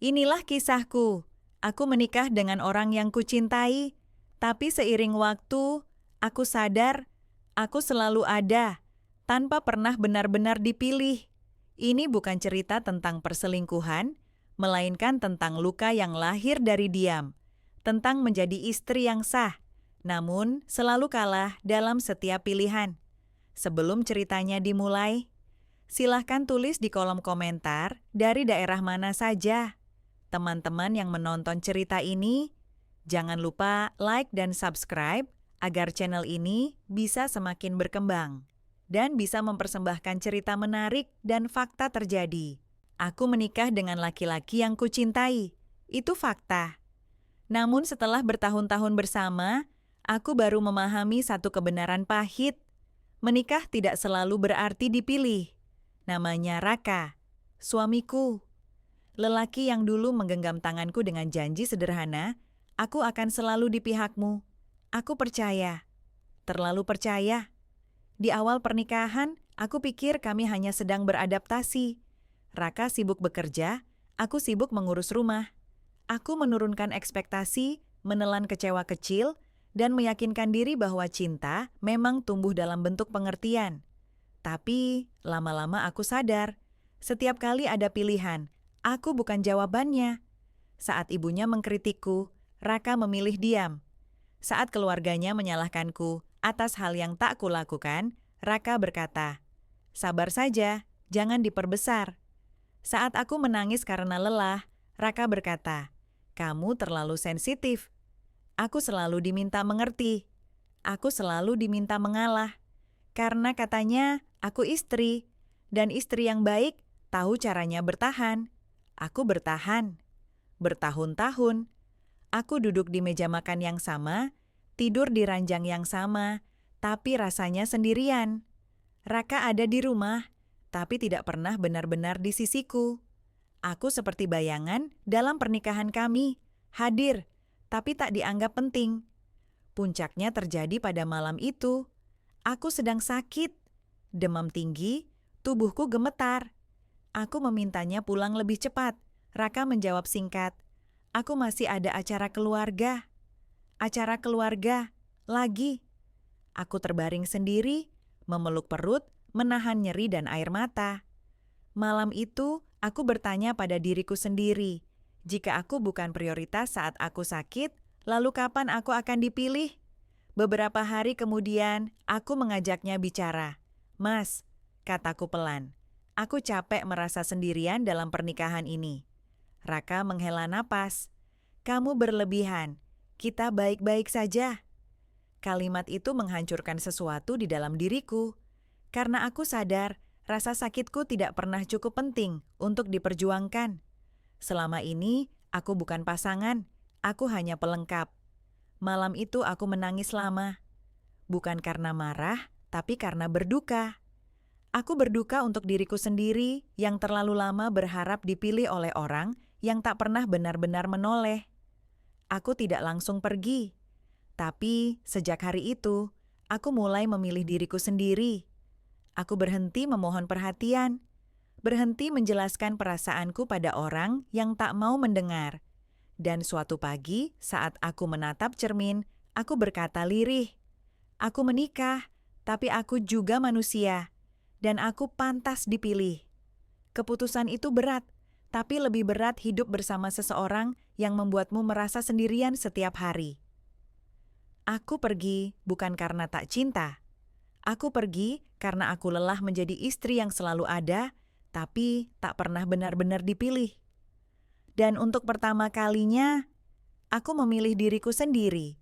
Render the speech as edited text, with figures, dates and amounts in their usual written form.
Inilah kisahku. Aku menikah dengan orang yang kucintai, tapi seiring waktu, aku sadar aku selalu ada, tanpa pernah benar-benar dipilih. Ini bukan cerita tentang perselingkuhan, melainkan tentang luka yang lahir dari diam, tentang menjadi istri yang sah, namun selalu kalah dalam setiap pilihan. Sebelum ceritanya dimulai, silahkan tulis di kolom komentar dari daerah mana saja. Teman-teman yang menonton cerita ini, jangan lupa like dan subscribe agar channel ini bisa semakin berkembang dan bisa mempersembahkan cerita menarik dan fakta terjadi. Aku menikah dengan laki-laki yang kucintai. Itu fakta. Namun setelah bertahun-tahun bersama, aku baru memahami satu kebenaran pahit. Menikah tidak selalu berarti dipilih. Namanya Raka, suamiku. Lelaki yang dulu menggenggam tanganku dengan janji sederhana, aku akan selalu di pihakmu. Aku percaya, terlalu percaya. Di awal pernikahan, aku pikir kami hanya sedang beradaptasi. Raka sibuk bekerja, aku sibuk mengurus rumah. Aku menurunkan ekspektasi, menelan kecewa kecil, dan meyakinkan diri bahwa cinta memang tumbuh dalam bentuk pengertian. Tapi, lama-lama aku sadar, setiap kali ada pilihan, aku bukan jawabannya. Saat ibunya mengkritikku, Raka memilih diam. Saat keluarganya menyalahkanku atas hal yang tak kulakukan, Raka berkata, "Sabar saja, jangan diperbesar." Saat aku menangis karena lelah, Raka berkata, "Kamu terlalu sensitif." Aku selalu diminta mengerti. Aku selalu diminta mengalah. Karena katanya, aku istri, dan istri yang baik tahu caranya bertahan. Aku bertahan. Bertahun-tahun. Aku duduk di meja makan yang sama, tidur di ranjang yang sama, tapi rasanya sendirian. Raka ada di rumah, tapi tidak pernah benar-benar di sisiku. Aku seperti bayangan dalam pernikahan kami, hadir, tapi tak dianggap penting. Puncaknya terjadi pada malam itu. Aku sedang sakit, demam tinggi, tubuhku gemetar. Aku memintanya pulang lebih cepat. Raka menjawab singkat, "Aku masih ada acara keluarga." Acara keluarga, lagi. Aku terbaring sendiri, memeluk perut, menahan nyeri dan air mata. Malam itu, aku bertanya pada diriku sendiri, jika aku bukan prioritas saat aku sakit, lalu kapan aku akan dipilih? Beberapa hari kemudian, aku mengajaknya bicara. "Mas," kataku pelan, "aku capek merasa sendirian dalam pernikahan ini." Raka menghela napas. "Kamu berlebihan, kita baik-baik saja." Kalimat itu menghancurkan sesuatu di dalam diriku. Karena aku sadar, rasa sakitku tidak pernah cukup penting untuk diperjuangkan. Selama ini, aku bukan pasangan, aku hanya pelengkap. Malam itu aku menangis lama. Bukan karena marah, tapi karena berduka. Aku berduka untuk diriku sendiri yang terlalu lama berharap dipilih oleh orang yang tak pernah benar-benar menoleh. Aku tidak langsung pergi. Tapi sejak hari itu, aku mulai memilih diriku sendiri. Aku berhenti memohon perhatian, berhenti menjelaskan perasaanku pada orang yang tak mau mendengar. Dan suatu pagi, saat aku menatap cermin, aku berkata lirih, "Aku menikah, tapi aku juga manusia, dan aku pantas dipilih." Keputusan itu berat, tapi lebih berat hidup bersama seseorang yang membuatmu merasa sendirian setiap hari. Aku pergi bukan karena tak cinta. Aku pergi karena aku lelah menjadi istri yang selalu ada, tapi tak pernah benar-benar dipilih. Dan untuk pertama kalinya, aku memilih diriku sendiri.